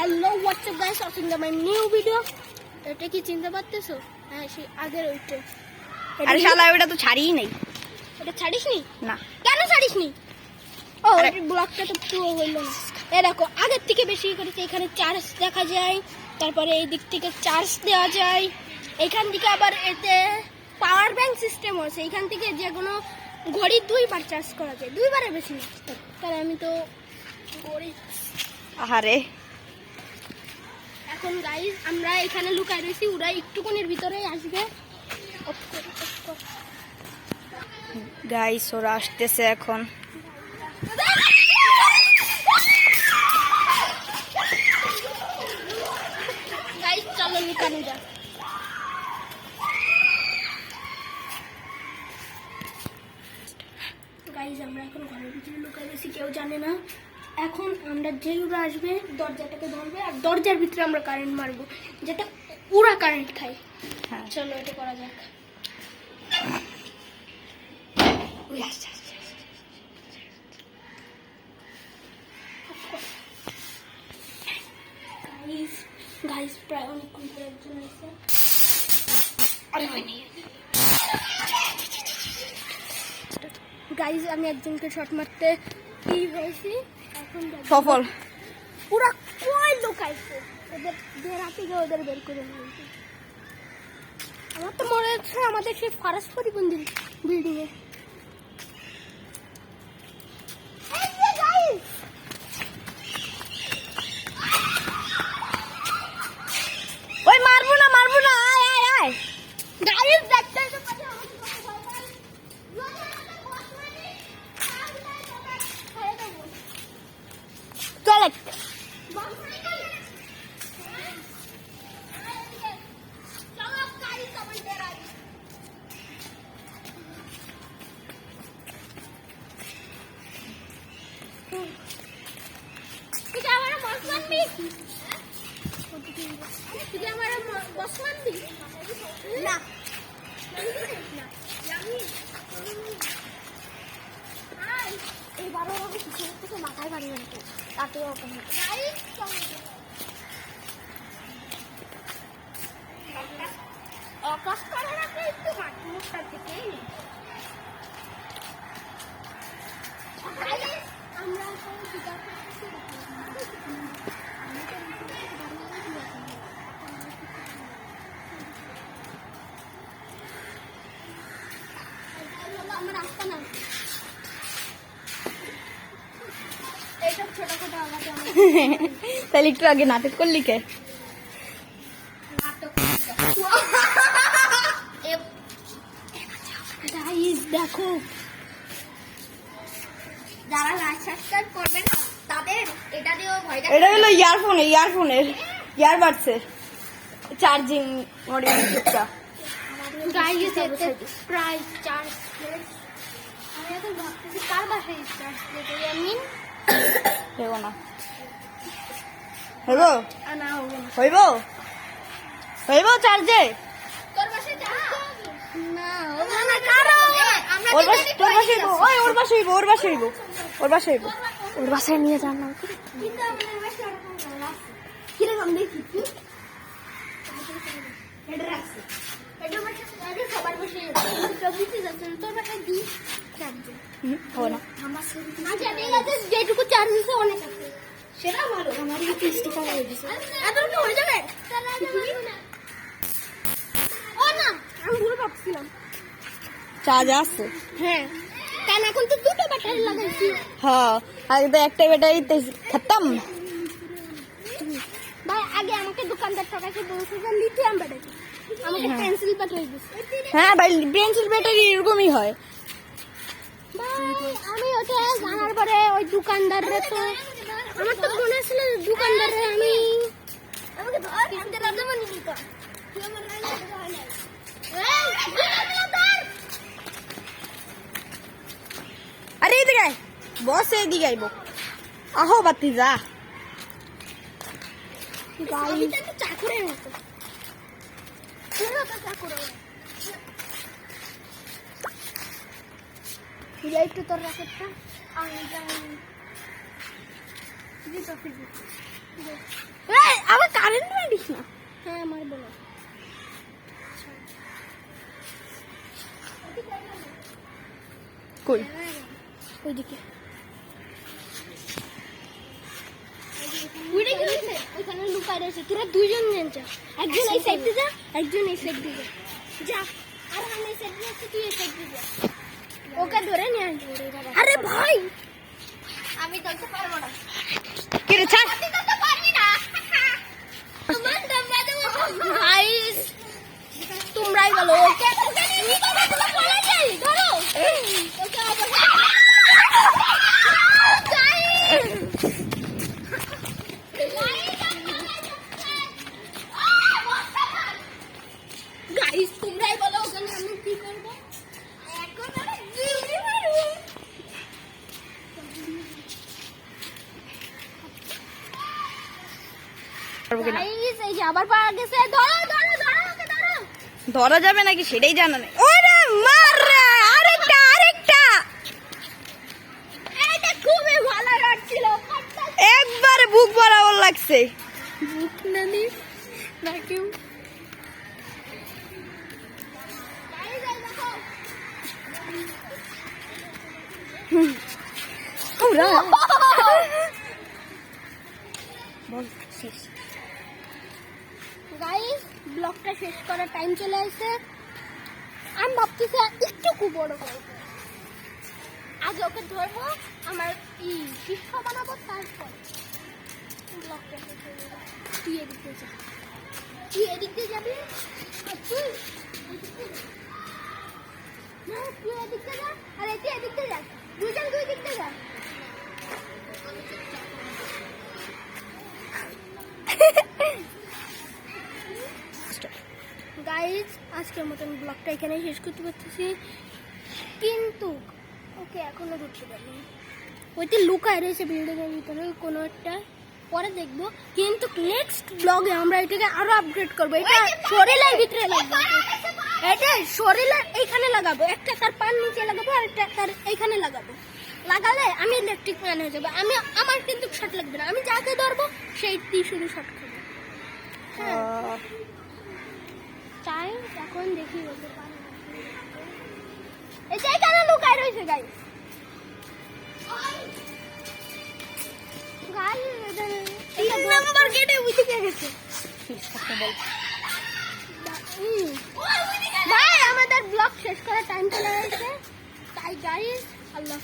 Hello WhatsApp guys, welcome to my new video. এটা কি চিনতে পারতেছো? হ্যাঁ, সেই আগের ওইটা। আরে শালা ওটা তো ছাড়িই নাই। এটা ছাড়িসনি? না। কেন ছাড়িসনি? ও এই ব্লকটা তো পুরো হইল না। এই দেখো, আগের থেকে বেশি করেছে। এখানে চার্জ দেখা যায়, তারপরে এই দিক থেকে চার্জ দেওয়া যায়, এখান থেকে আবার এতে পাওয়ার ব্যাংক সিস্টেম আছে। এখান থেকে যে কোনো ঘড়ি 2বার চার্জ করা যায়, 2বারের বেশি না। তাহলে আমি তো ঘড়ি। আরে এখন গাইস আমরা এখানে লুকাই রয়েছি, ওরা একটুকুনের ভিতরেই আসবে। গাইস ওরা আসতেছে এখন। গাইস চলো লুকানো যাক। গাইস আমরা এখন ঘরের ভিতরে লুকাই রয়েছি, কেউ জানে না। এখন আমরা যেই ওরা আসবে দরজাটাকে ধরবে, আর দরজার ভিতরে আমরা কারেন্ট মারবো, যাতে পুরা কারেন্ট খায়। হ্যাঁ চলো এটা করা যাক। গাইস গাইস প্রায় অনেকক্ষণ পরে একজন এসে। গাইস আমি একজনকে শট মারতে কি হয়েছি এখন সফল। পুরা কয় লোক আইছে, ওদের বেড়া থেকে ওদের বের করে নিয়েছে। আমার তো মনে হচ্ছে আমাদের সেই ফারাস প্রতিবন্ধী বিল্ডিং এ। ওই মারবো না আয় আয় আয়। গাইস দেখতে তো পাচ্ছি আমাদের চল না এবারও আমি কিছু থেকে মাথায় বাড়ি বাড়িতে তাতেও আকাশ করার আগে একটু মাঠটার দিকেই আমরা আমার রাস্তা না এইসব ছোটখাটো আওয়াজে তাহলে একটু আগে নাটক করলি কে? গাইস দেখো, যারা লাইক সাবস্ক্রাইব করবে না তাদের এটা দিয়েও ভয় দেখাবে। এটা হলো ইয়ারফোনের ইয়ারবাডসের চার্জিং মডিউলটা। গাইস এতে প্রায় 4 প্লেট। আমি এখন ভাবতেছি কার বাসায় চার্জ দিতে আমি হেবো না হেবো না হবে না। হইব চার্জে। তোর বাসায় চার্জ না হবে না, কারণ আমরা ওর বাসা তোর বাসায় হইব, ওই ওর বাসায় হইব ওর বাসায় নিয়ে যান না। কিন্তু আমাদের বাসায় কিরকম দেখি এটা রাখছি, এটা বাসায় আগে সবার বাসায় প্রভৃতি যাচ্ছে। তোর বাসায় দি চার্জ হবে না। আচ্ছা ঠিক আছে, যেটুকু চার্জ দিছে অনেক আছে সেটা ভালো। আমার এই 30 টাকা হয়ে গেছে, এতটুকু হয়ে যাবে। ও না, আমি ভুল ভাবছিলাম। চার্জ আছে? হ্যাঁ, কারণ এখন তো দুটো ব্যাটারি লাগাইছি। হ্যাঁ, আগে তো একটা ব্যাটারিতে খতম। ভাই আগে আমাকে দোকানদার টাকাকে বলছে যে লিথিয়াম ব্যাটারি, আমাকে পেন্সিল ব্যাটারি দিছে। হ্যাঁ ভাই, পেন্সিল ব্যাটারি এরকমই হয়। ভাই আমি ওটা জানার পরে ওই দোকানদাররা তো আমার তো মনে ছিল দোকানদাররা আমি আমাকে ধর কিনতে রাজা মানে দিত। আরে এদিকে আয়, বস এদিকে আইব। আহো বাতি যা। গাইস তো চাকরের মতো পুরো তো চাকর। যাই একটু তোর রাকেটটা আমি যাই দিতে ফিজি। কই? ওইদিকে উড়ে গেছে, ওইখানে লুকায় রয়েছে। তোরা দুইজন নিয়ে যা, একজন এই সাইড দিয়ে যা, একজন এই সাইড দিয়ে যা। আর আমি এই সাইড দিয়ে যাচ্ছি, তুই এই সাইড দিয়ে যা। ওকে ধরে নিয়ে আসবো। আরে ভাই, আমি ধরতে পারবো না। কি রে ছাড়। তুই ধরতে পারবি না। গাইস, তোমরাই বলো ওকে নিয়ে পড়ে যাই। ধরো ওকে আবার গাইস, তোমরাই বলো ওখানে আমি কি করবো। এখন আমি জিউরি মারবো। গাইস, এই যে আবার পাওয়া গেছে। ধরো ধরো ধরো ওকে ধরো। ধরা যাবে নাকি সেটাই জানা নেই। ওরে মার রে, আরেকটা আরেকটা। এটা খুবই ভালো লাগছিল। একবারে বুক বরাবর লাগছে। বুক নানি নাকি ওরা বল শেষ। গাইস, ব্লগটা শেষ করার টাইম চলে আসছে। আমি ভাবতেছি একটু বড় করবো। আগে ওকে ধরবো, আমার শিষ্য বানাবো, তারপর ব্লগটা শেষ হয়ে যাবে। তুই এদিক দিয়ে যা, তুই এদিক দিয়ে যাবি, আর তুই এদিক দিয়ে যা। না, তুই এদিক দিয়ে যা, আর তুই এদিক দিয়ে যা। দুজন দুই দিক দিয়ে যা। গাইজ, আজকের মতন ব্লগটা এখানে শেষ করতে পারতেছি, কিন্তু ওকে এখনো ধরতে পারিনি। ওইটা লুকায় রয়েছে বিল্ডিংয়ের ভিতরে কোনো একটা, পরে দেখবো। কিন্তু নেক্সট ব্লগে আমরা এটাকে আরো আপগ্রেড করবো। এটা শরীরের ভিতরে লাগাবো, এটা শরীরের এইখানে লাগাবো। একটা তার পান নিচে লাগাবো, আর একটা তার এইখানে লাগাবো। লাগালে আমি ইলেকট্রিক ম্যান হয়ে যাবো। আমার কিন্তু শর্ট লাগবে না, আমি যাকে ধরবো সেই শুধু শর্ট খাবো। হ্যাঁ, চাই এখন দেখি বলতে পারি। এটাই কেন লুকায় রয়েছে গাইস? তিন নাম্বার গেটে উঠে গেছে। ভাই, আমাদের ব্লগ শেষ করার টাইম চলে গেছে। তাই গাইস, আল্লাহ।